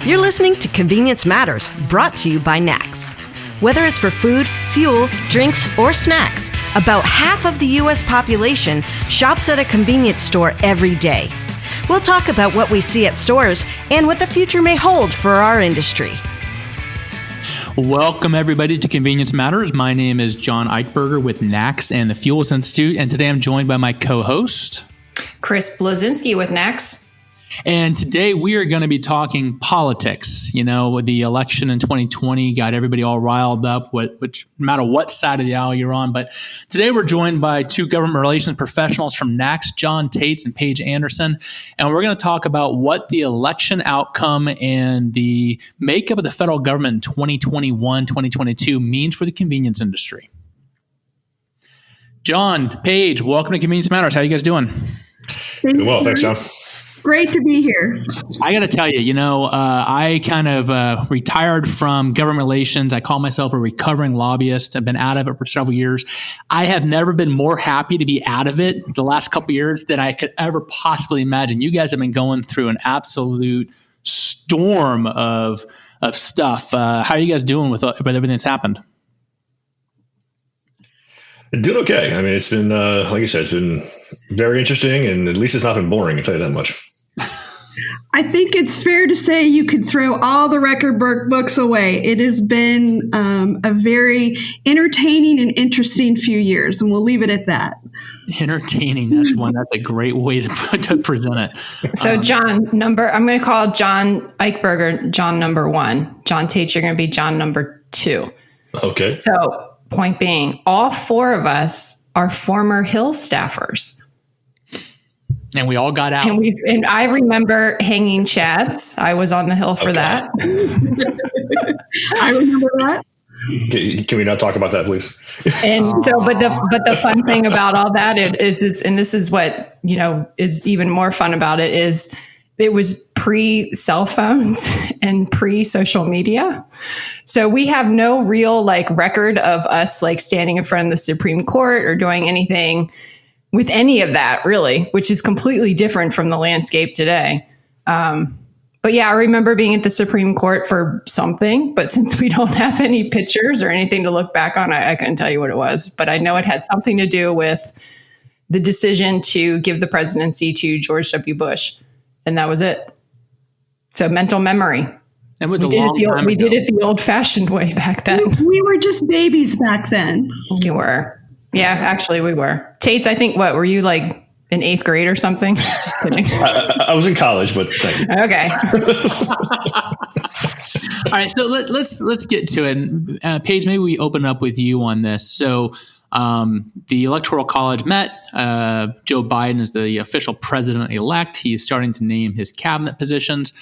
You're listening to Convenience Matters, brought to you by NACS. Whether it's for food, fuel, drinks, or snacks, about half of the U.S. population shops at a convenience store every day. We'll talk about what we see at stores and what the future may hold for our industry. Welcome, everybody, to Convenience Matters. My name is John Eichberger with NACS and the Fuels Institute, and today I'm joined by my co-host, Chris Blasinsky with NACS. And today we are going to be talking politics. You know, the election in 2020 got everybody all riled up, which no matter what side of the aisle you're on. But today we're joined by two government relations professionals from NACS, John Tates and Paige Anderson. And we're going to talk about what the election outcome and the makeup of the federal government in 2021, 2022 means for the convenience industry. John, Paige, welcome to Convenience Matters. How are you guys doing? Thanks, John. Great to be here. I got to tell you, I kind of retired from government relations. I call myself a recovering lobbyist. I've been out of it for several years. I have never been more happy to be out of it the last couple of years than I could ever possibly imagine. You guys have been going through an absolute storm of stuff. How are you guys doing with everything that's happened? Doing okay. I mean, it's been, like you said, it's been very interesting, and at least it's not been boring, I'll tell you that much. I think it's fair to say you could throw all the record books away. It has been a very entertaining and interesting few years, and we'll leave it at that. Entertaining. That's a great way to present it. So I'm going to call John Eichberger John number 1. John Tate, you're going to be John number 2. Okay. So point being, all four of us are former Hill staffers. And we all got out. And I remember hanging chads. I was on the Hill for that. I remember that. Can we not talk about that, please? And so, but the fun thing about all that is, and this is what, is even more fun about it, is it was pre cell phones and pre social media. So we have no real record of us standing in front of the Supreme Court or doing anything with any of that, really, which is completely different from the landscape today. But yeah, I remember being at the Supreme Court for something, but since we don't have any pictures or anything to look back on, I couldn't tell you what it was. But I know it had something to do with the decision to give the presidency to George W. Bush. And that was it. So mental memory. And we did it the old-fashioned way back then. We were just babies back then. You were. Yeah, actually we were. Tates, I think, were you in 8th grade or something? Just kidding. I was in college, but thank you. Okay. All right, so let's get to it. Paige, maybe we open up with you on this. So the Electoral College met. Joe Biden is the official president-elect. He is starting to name his cabinet positions.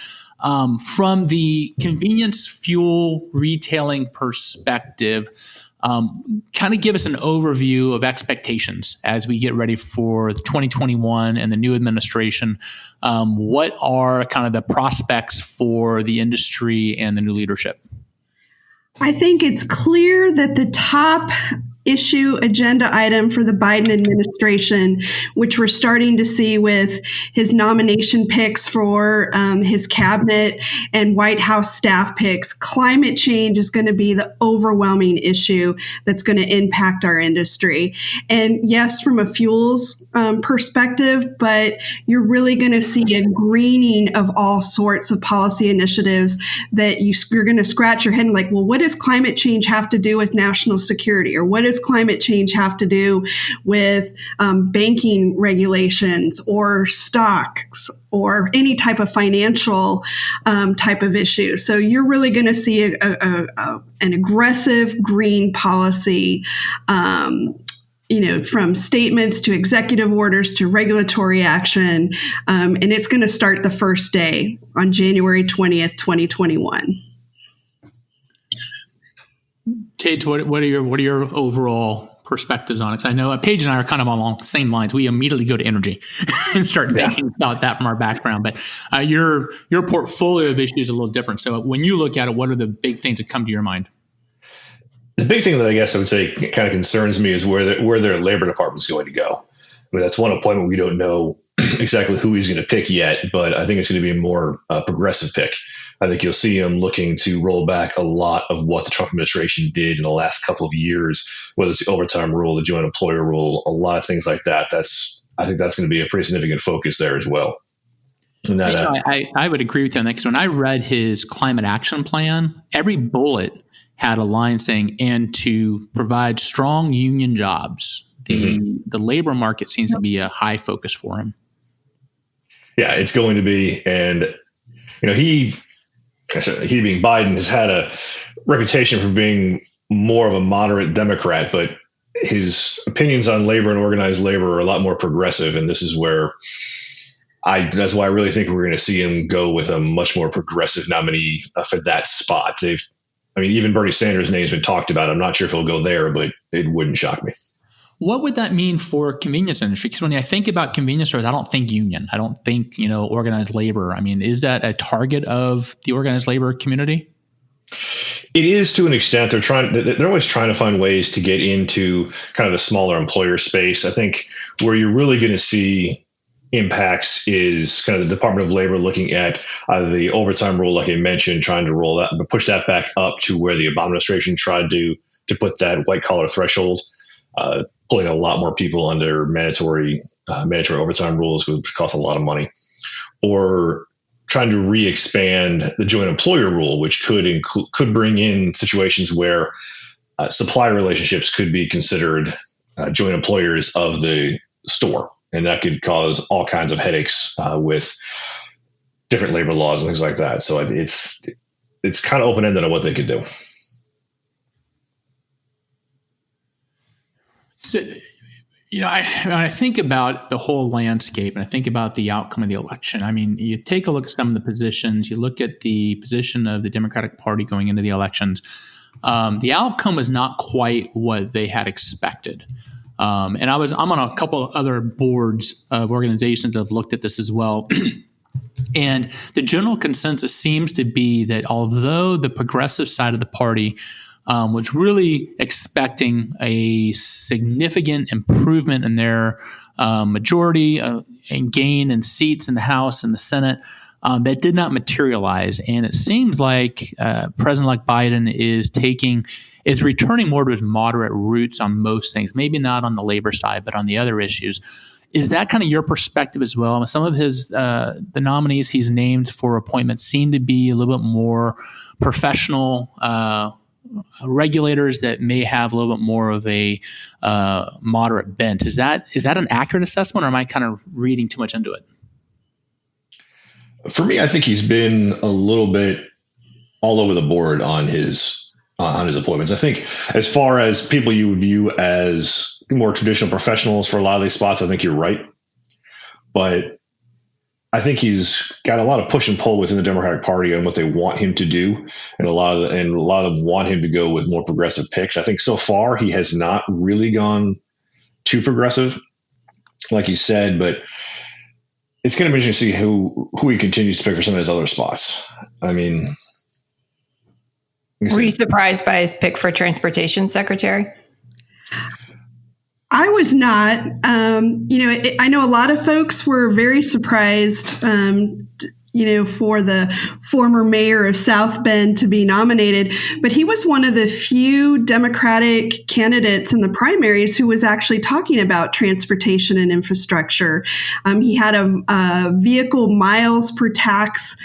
From the convenience fuel retailing perspective, kind of give us an overview of expectations as we get ready for 2021 and the new administration. What are kind of the prospects for the industry and the new leadership? I think it's clear that the top issue agenda item for the Biden administration, which we're starting to see with his nomination picks for his cabinet and White House staff picks, climate change is going to be the overwhelming issue that's going to impact our industry. And yes, from a fuels perspective, but you're really going to see a greening of all sorts of policy initiatives that you're going to scratch your head and well, what does climate change have to do with national security? Or what does climate change have to do with banking regulations or stocks or any type of financial type of issue? So you're really going to see an aggressive green policy, from statements to executive orders to regulatory action. And it's going to start the first day on January 20th, 2021. Tate, what are your overall perspectives on it? Because I know Paige and I are kind of along the same lines. We immediately go to energy and start thinking about that from our background. But your portfolio of issues is a little different. So when you look at it, what are the big things that come to your mind? The big thing that I guess I would say kind of concerns me is where their labor department's going to go. I mean, that's one appointment we don't know exactly who he's going to pick yet, but I think it's going to be a more progressive pick. I think you'll see him looking to roll back a lot of what the Trump administration did in the last couple of years, whether it's the overtime rule, the joint employer rule, a lot of things like that. I think that's going to be a pretty significant focus there as well. And that, I would agree with you on that, because when I read his climate action plan, every bullet had a line saying, and to provide strong union jobs. The labor market seems to be a high focus for him. Yeah, it's going to be. And, he being Biden has had a reputation for being more of a moderate Democrat, but his opinions on labor and organized labor are a lot more progressive. And this is where that's why I really think we're going to see him go with a much more progressive nominee for that spot. Even Bernie Sanders' name has been talked about. I'm not sure if he'll go there, but it wouldn't shock me. What would that mean for convenience industry? Because when I think about convenience stores, I don't think union. I don't think, organized labor. Is that a target of the organized labor community? It is, to an extent. They're always trying to find ways to get into kind of the smaller employer space. I think where you're really going to see impacts is kind of the Department of Labor looking at the overtime rule, like I mentioned, trying to push that back up to where the Obama administration tried to put that white collar threshold, pulling a lot more people under mandatory overtime rules, which costs a lot of money, or trying to re-expand the joint employer rule, which could bring in situations where supply relationships could be considered joint employers of the store. And that could cause all kinds of headaches with different labor laws and things like that. So it's kind of open-ended on what they could do. So, when I think about the whole landscape and I think about the outcome of the election, you take a look at some of the positions, you look at the position of the Democratic Party going into the elections. The outcome was not quite what they had expected. And I'm on a couple of other boards of organizations that have looked at this as well. And the general consensus seems to be that although the progressive side of the party was really expecting a significant improvement in their majority and gain in seats in the House and the Senate, that did not materialize. And it seems like President-elect Biden is returning more to his moderate roots on most things, maybe not on the labor side, but on the other issues. Is that kind of your perspective as well? Some of the nominees he's named for appointment seem to be a little bit more professional regulators that may have a little bit more of a moderate bent. Is that an accurate assessment, or am I kind of reading too much into it? For me, I think he's been a little bit all over the board on his appointments. I think as far as people you would view as more traditional professionals for a lot of these spots, I think you're right. But I think he's got a lot of push and pull within the Democratic Party on what they want him to do, and a lot of them want him to go with more progressive picks. I think so far he has not really gone too progressive, like you said, but it's going to be interesting to see who he continues to pick for some of his other spots. Were you surprised by his pick for transportation secretary? I was not. I know a lot of folks were very surprised, for the former mayor of South Bend to be nominated, but he was one of the few Democratic candidates in the primaries who was actually talking about transportation and infrastructure. He had a vehicle miles per tax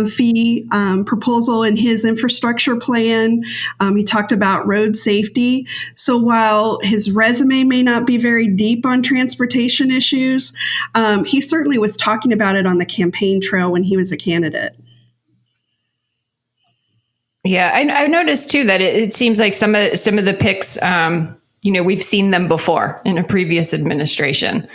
fee proposal in his infrastructure plan. He talked about road safety. So while his resume may not be very deep on transportation issues, he certainly was talking about it on the campaign trail when he was a candidate. Yeah, I noticed too that it seems like some of the picks, we've seen them before in a previous administration,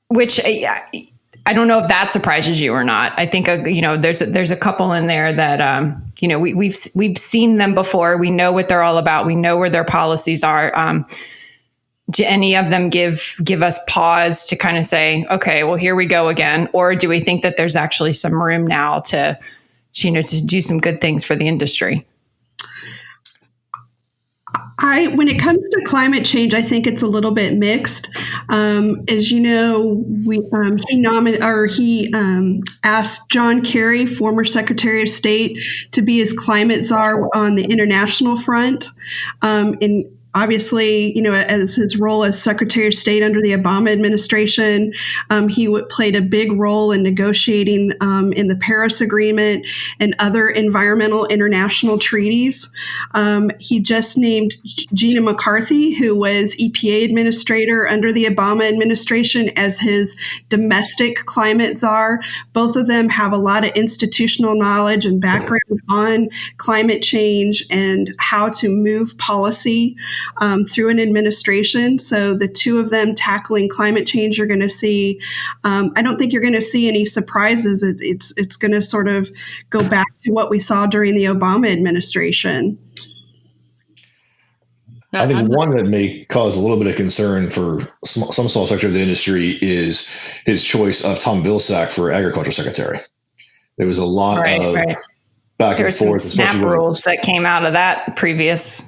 which I don't know if that surprises you or not. I think there's a couple in there that we've seen them before. We know what they're all about. We know where their policies are. Do any of them give us pause to kind of say, okay, well, here we go again? Or do we think that there's actually some room now to do some good things for the industry? When it comes to climate change, I think it's a little bit mixed. As you know, he asked John Kerry, former Secretary of State, to be his climate czar on the international front. And obviously, as his role as Secretary of State under the Obama administration, he played a big role in negotiating in the Paris Agreement and other environmental international treaties. He just named Gina McCarthy, who was EPA administrator under the Obama administration, as his domestic climate czar. Both of them have a lot of institutional knowledge and background on climate change and how to move policy through an administration. So the two of them tackling climate change, you're going to see, I don't think you're going to see any surprises. It's going to sort of go back to what we saw during the Obama administration. I think one that may cause a little bit of concern for some small sector of the industry is his choice of Tom Vilsack for Agriculture Secretary. There was a lot of back and forth. Some snap rules that came out of that previous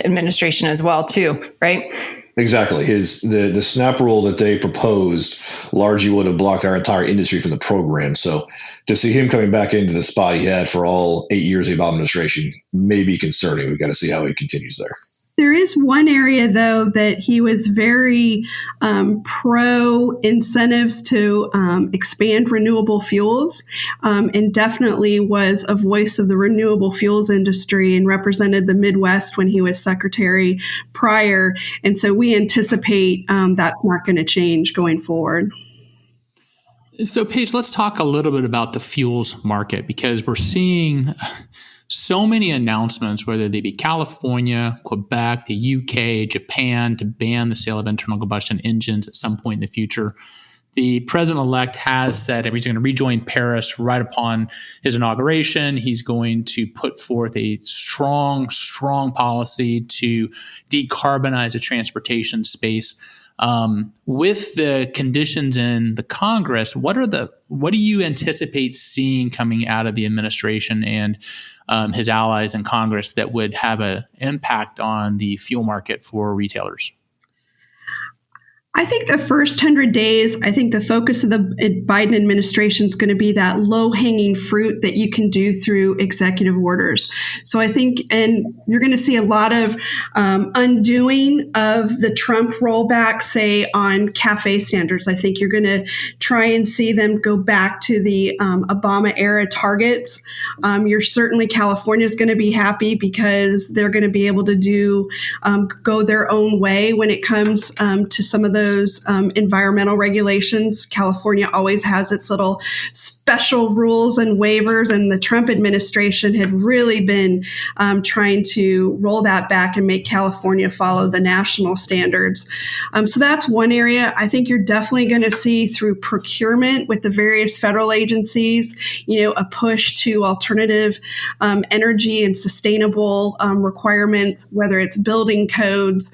administration as well, too, right? Exactly. The SNAP rule that they proposed largely would have blocked our entire industry from the program. So to see him coming back into the spot he had for all 8 years of the Obama administration may be concerning. We've got to see how he continues there. There is one area, though, that he was very pro incentives to expand renewable fuels, and definitely was a voice of the renewable fuels industry and represented the Midwest when he was secretary prior. And so we anticipate that's not going to change going forward. So, Paige, let's talk a little bit about the fuels market, because we're seeing so many announcements, whether they be California, Quebec, the UK, Japan, to ban the sale of internal combustion engines at some point in the future. The president-elect has said he's going to rejoin Paris right upon his inauguration. He's going to put forth a strong policy to decarbonize the transportation space. With the conditions in the Congress, what do you anticipate seeing coming out of the administration and his allies in Congress that would have an impact on the fuel market for retailers? I think the first 100 days, I think the focus of the Biden administration is going to be that low-hanging fruit that you can do through executive orders. So I think, and you're going to see a lot of undoing of the Trump rollback, say, on CAFE standards. I think you're going to try and see them go back to the Obama-era targets. You're certainly, California is going to be happy because they're going to be able to go their own way when it comes to some of those environmental regulations. California always has its little special rules and waivers, and the Trump administration had really been trying to roll that back and make California follow the national standards. So that's one area. I think you're definitely going to see through procurement with the various federal agencies, a push to alternative energy and sustainable requirements, whether it's building codes,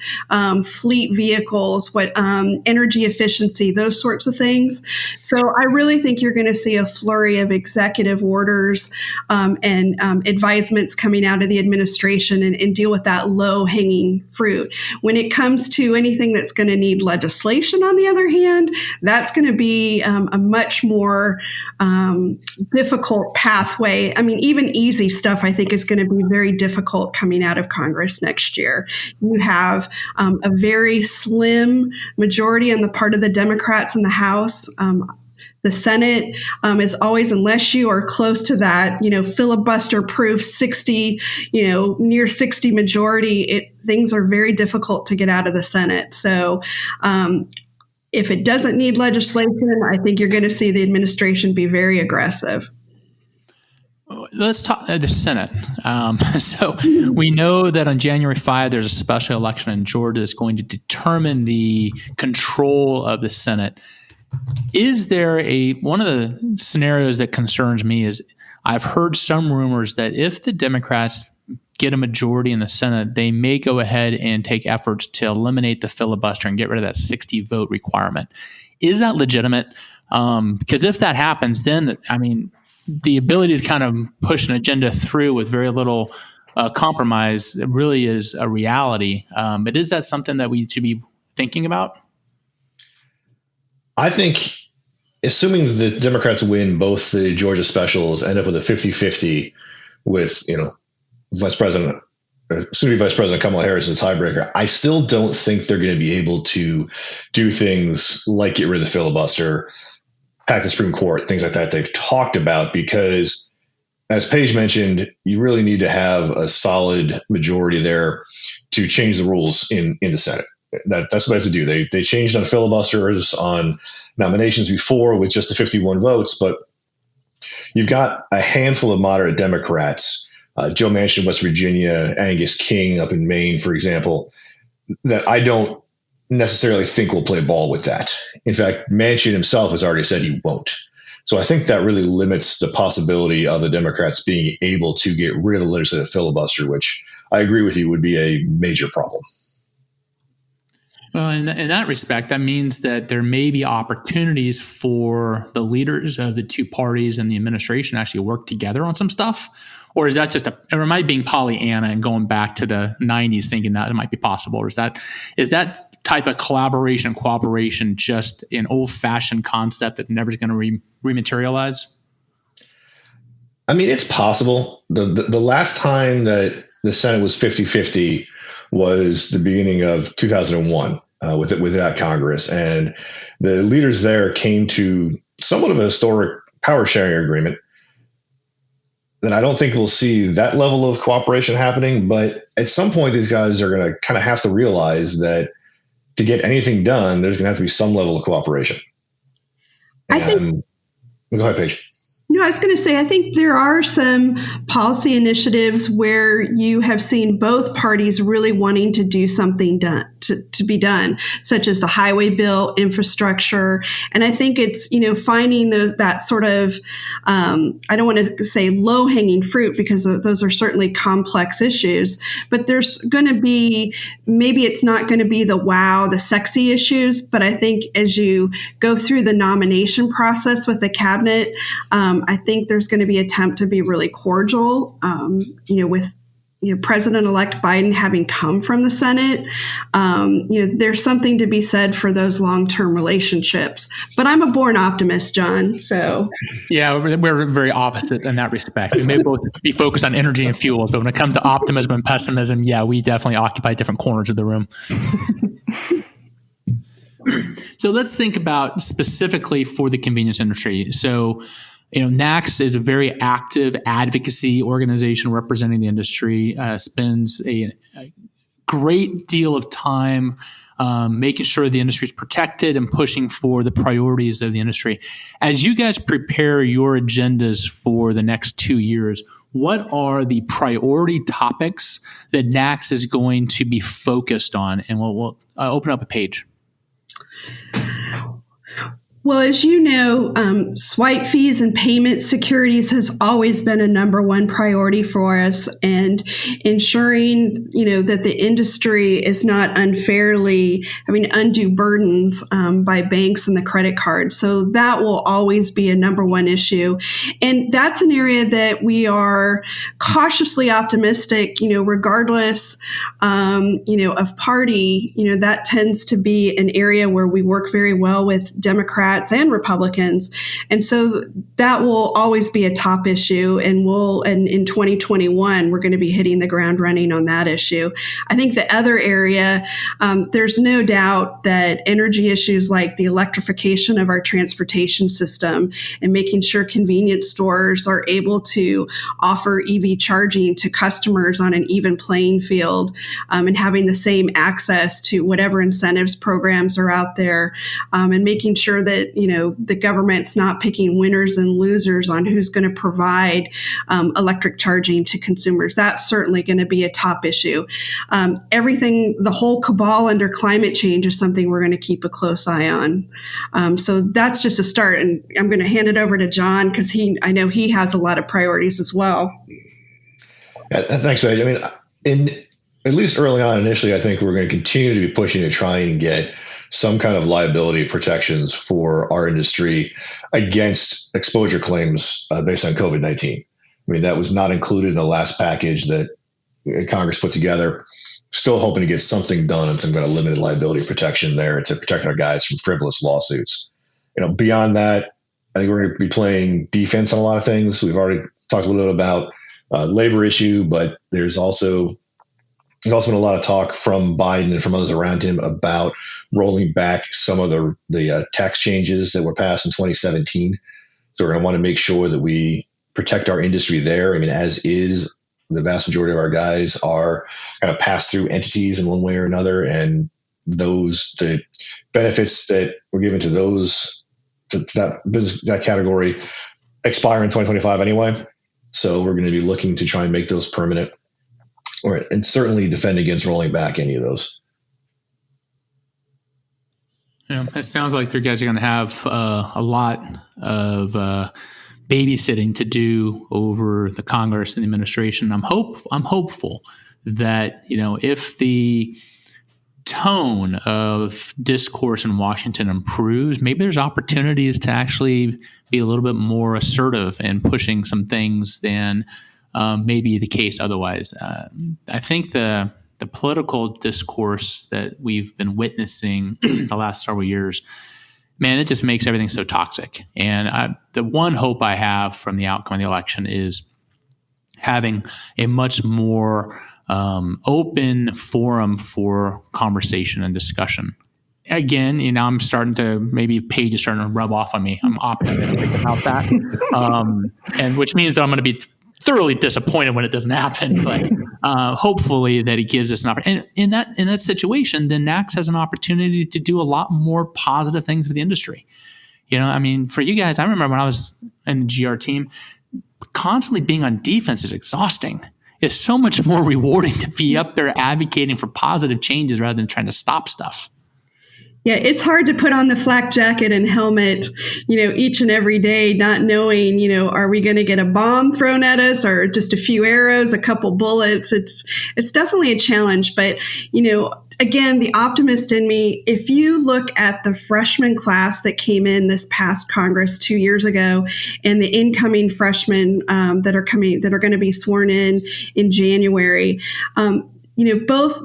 fleet vehicles, energy efficiency, those sorts of things. So I really think you're going to see a flurry of executive orders and advisements coming out of the administration and deal with that low-hanging fruit. When it comes to anything that's going to need legislation, on the other hand, that's going to be a much more difficult pathway. I mean, even easy stuff, I think, is going to be very difficult coming out of Congress next year. You have a very slim majority on the part of the Democrats in the House. The Senate is always, unless you are close to that, filibuster-proof 60, near 60 majority, things are very difficult to get out of the Senate. So if it doesn't need legislation, I think you're going to see the administration be very aggressive. Let's talk the Senate. So we know that on January 5, there's a special election in Georgia that's going to determine the control of the Senate. Is there one of the scenarios that concerns me is I've heard some rumors that if the Democrats get a majority in the Senate, they may go ahead and take efforts to eliminate the filibuster and get rid of that 60 vote requirement. Is that legitimate? Because if that happens, then, the ability to kind of push an agenda through with very little compromise really is a reality. But is that something that we should be thinking about? I think, assuming the Democrats win both the Georgia specials, end up with a 50-50 with, soon to be Vice President Kamala Harris as a tiebreaker, I still don't think they're going to be able to do things like get rid of the filibuster, pack the Supreme Court, things like that they've talked about, because as Paige mentioned, you really need to have a solid majority there to change the rules in the Senate. That's what they have to do. They changed on filibusters on nominations before with just the 51 votes, but you've got a handful of moderate Democrats, Joe Manchin in West Virginia, Angus King up in Maine, for example, that I don't necessarily think will play ball with that. In fact, Manchin himself has already said he won't. So I think that really limits the possibility of the Democrats being able to get rid of the legislative filibuster, which I agree with you would be a major problem. Well, in that respect, that means that there may be opportunities for the leaders of the two parties and the administration to actually work together on some stuff. Or is that just or am I being Pollyanna and going back to the 90s thinking that it might be possible? Or is that type of collaboration and cooperation just an old-fashioned concept that never is going to rematerialize? I mean, it's possible. The last time that the Senate was 50-50 was the beginning of 2001 with that Congress. And the leaders there came to somewhat of a historic power sharing agreement. Then I don't think we'll see that level of cooperation happening. But at some point, these guys are going to kind of have to realize that to get anything done, there's going to have to be some level of cooperation. Go ahead, Paige. No, I was going to say, I think there are some policy initiatives where you have seen both parties really wanting to do something to be done, such as the highway bill, infrastructure. And I think it's, finding that sort of, I don't want to say low hanging fruit because those are certainly complex issues, but there's going to be, maybe it's not going to be the sexy issues, but I think as you go through the nomination process with the cabinet, I think there's going to be an attempt to be really cordial, with President-elect Biden having come from the Senate. There's something to be said for those long-term relationships. But I'm a born optimist, John. So yeah, we're very opposite in that respect. We may both be focused on energy and fuels, but when it comes to optimism and pessimism, yeah, we definitely occupy different corners of the room. So let's think about specifically for the convenience industry. So NACS is a very active advocacy organization representing the industry, spends a great deal of time making sure the industry is protected and pushing for the priorities of the industry. As you guys prepare your agendas for the next 2 years, what are the priority topics that NACS is going to be focused on? And we'll open up a page. Well, as you know, swipe fees and payment securities has always been a number one priority for us, and ensuring, that the industry is not unfairly having undue burdens by banks and the credit card. So that will always be a number one issue. And that's an area that we are cautiously optimistic, regardless, of party, that tends to be an area where we work very well with Democrats and Republicans. And so that will always be a top issue. And in 2021, we're going to be hitting the ground running on that issue. I think the other area, there's no doubt that energy issues like the electrification of our transportation system and making sure convenience stores are able to offer EV charging to customers on an even playing field, and having the same access to whatever incentives programs are out there, and making sure that the government's not picking winners and losers on who's going to provide electric charging to consumers. That's certainly going to be a top issue. The whole cabal under climate change is something we're going to keep a close eye on. So that's just a start. And I'm going to hand it over to John because I know he has a lot of priorities as well. Thanks, Paige. I mean, at least early on, initially, I think we're going to continue to be pushing to try and get some kind of liability protections for our industry against exposure claims based on COVID-19. I mean, that was not included in the last package that Congress put together. Still hoping to get something done on some kind of limited liability protection there to protect our guys from frivolous lawsuits. Beyond that, I think we're going to be playing defense on a lot of things. We've already talked a little bit about labor issue, but there's also been a lot of talk from Biden and from others around him about rolling back some of the tax changes that were passed in 2017. So we're going to want to make sure that we protect our industry there. I mean, as is, the vast majority of our guys are kind of pass-through entities in one way or another, and the benefits that were given to that category expire in 2025 anyway. So we're going to be looking to try and make those permanent, and certainly defend against rolling back any of those. Yeah, it sounds like you guys are going to have a lot of babysitting to do over the Congress and the administration. I'm hopeful that, if the tone of discourse in Washington improves, maybe there's opportunities to actually be a little bit more assertive in pushing some things than maybe the case otherwise. I think the political discourse that we've been witnessing the last several years, man, it just makes everything so toxic. And the one hope I have from the outcome of the election is having a much more open forum for conversation and discussion. Again, I'm starting to, maybe Paige is starting to rub off on me. I'm optimistic about that. And which means that I'm going to be thoroughly disappointed when it doesn't happen, but hopefully that it gives us an opportunity. And in that situation, then NACS has an opportunity to do a lot more positive things for the industry. For you guys, I remember when I was in the GR team, constantly being on defense is exhausting. It's so much more rewarding to be up there advocating for positive changes rather than trying to stop stuff. Yeah, it's hard to put on the flak jacket and helmet, each and every day, not knowing, are we going to get a bomb thrown at us or just a few arrows, a couple bullets? It's definitely a challenge. But, again, the optimist in me, if you look at the freshman class that came in this past Congress 2 years ago and the incoming freshmen that are going to be sworn in January, both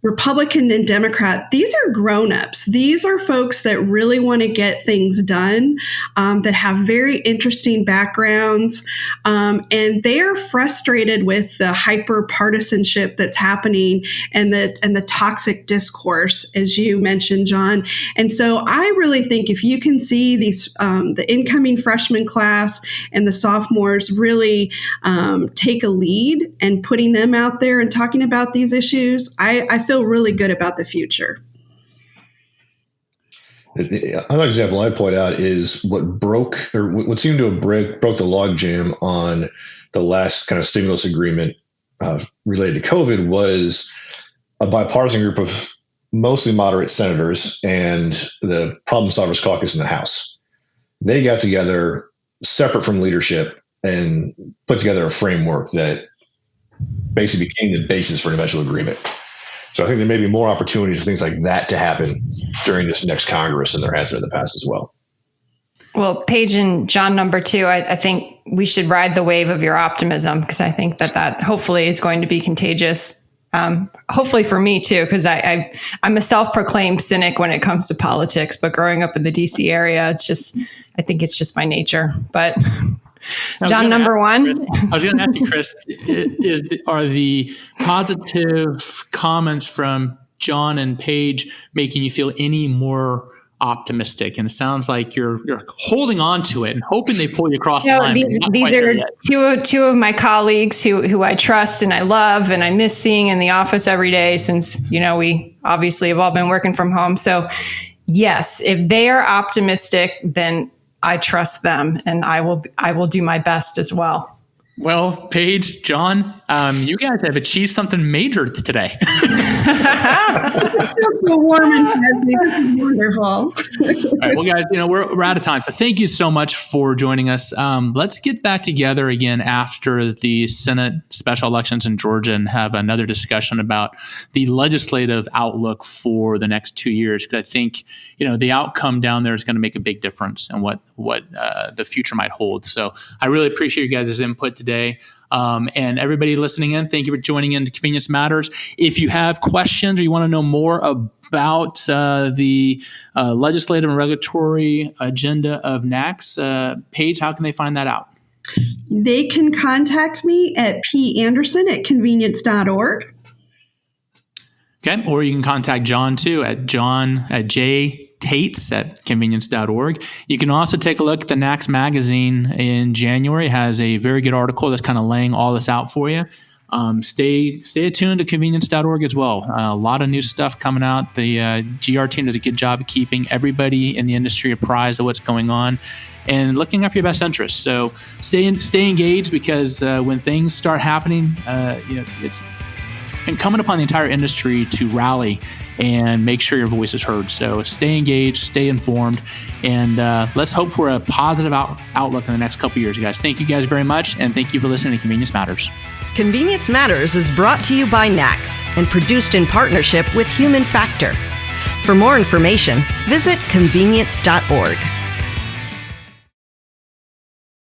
Republican and Democrat, these are grown-ups. These are folks that really want to get things done, that have very interesting backgrounds, and they are frustrated with the hyper-partisanship that's happening and the toxic discourse, as you mentioned, John. And so I really think if you can see these the incoming freshman class and the sophomores really take a lead and putting them out there and talking about these issues, I feel really good about the future. Another example I point out is what seemed to have broke the logjam on the last kind of stimulus agreement related to COVID was a bipartisan group of mostly moderate senators and the Problem Solvers Caucus in the House. They got together separate from leadership and put together a framework that basically became the basis for an eventual agreement. So I think there may be more opportunities for things like that to happen during this next Congress than there has been in the past as well. Well, Paige and John, number two, I think we should ride the wave of your optimism, because I think that hopefully is going to be contagious. Hopefully for me too, because I'm a self-proclaimed cynic when it comes to politics, but growing up in the DC area, I think it's just my nature. But John, number one. I was going to ask you, Chris, are the positive comments from John and Paige making you feel any more optimistic? And it sounds like you're holding on to it and hoping they pull you across the line. These are two of my colleagues who I trust and I love and I miss seeing in the office every day since, we obviously have all been working from home. So yes, if they are optimistic, then I trust them, and I will do my best as well. Well, Paige, John, you guys have achieved something major today. So warm and fuzzy. This is wonderful. All right, well, guys, we're out of time. So thank you so much for joining us. Let's get back together again after the Senate special elections in Georgia and have another discussion about the legislative outlook for the next 2 years. Because I think, the outcome down there is going to make a big difference in what the future might hold. So I really appreciate you guys' input today. And everybody listening in, thank you for joining in to Convenience Matters. If you have questions or you want to know more about the legislative and regulatory agenda of NACS, Paige, how can they find that out? They can contact me at panderson@convenience.org. Okay, or you can contact John too at john@jtates@convenience.org. You can also take a look at the NACS magazine in January. It has a very good article that's kind of laying all this out for you. Stay attuned to convenience.org as well. A lot of new stuff coming out. The GR team does a good job of keeping everybody in the industry apprised of what's going on and looking after your best interests. So stay engaged, because when things start happening, it's incumbent upon the entire industry to rally and make sure your voice is heard. So stay engaged, stay informed, and let's hope for a positive outlook in the next couple of years, you guys. Thank you guys very much, and thank you for listening to Convenience Matters. Convenience Matters is brought to you by NACS and produced in partnership with Human Factor. For more information, visit convenience.org.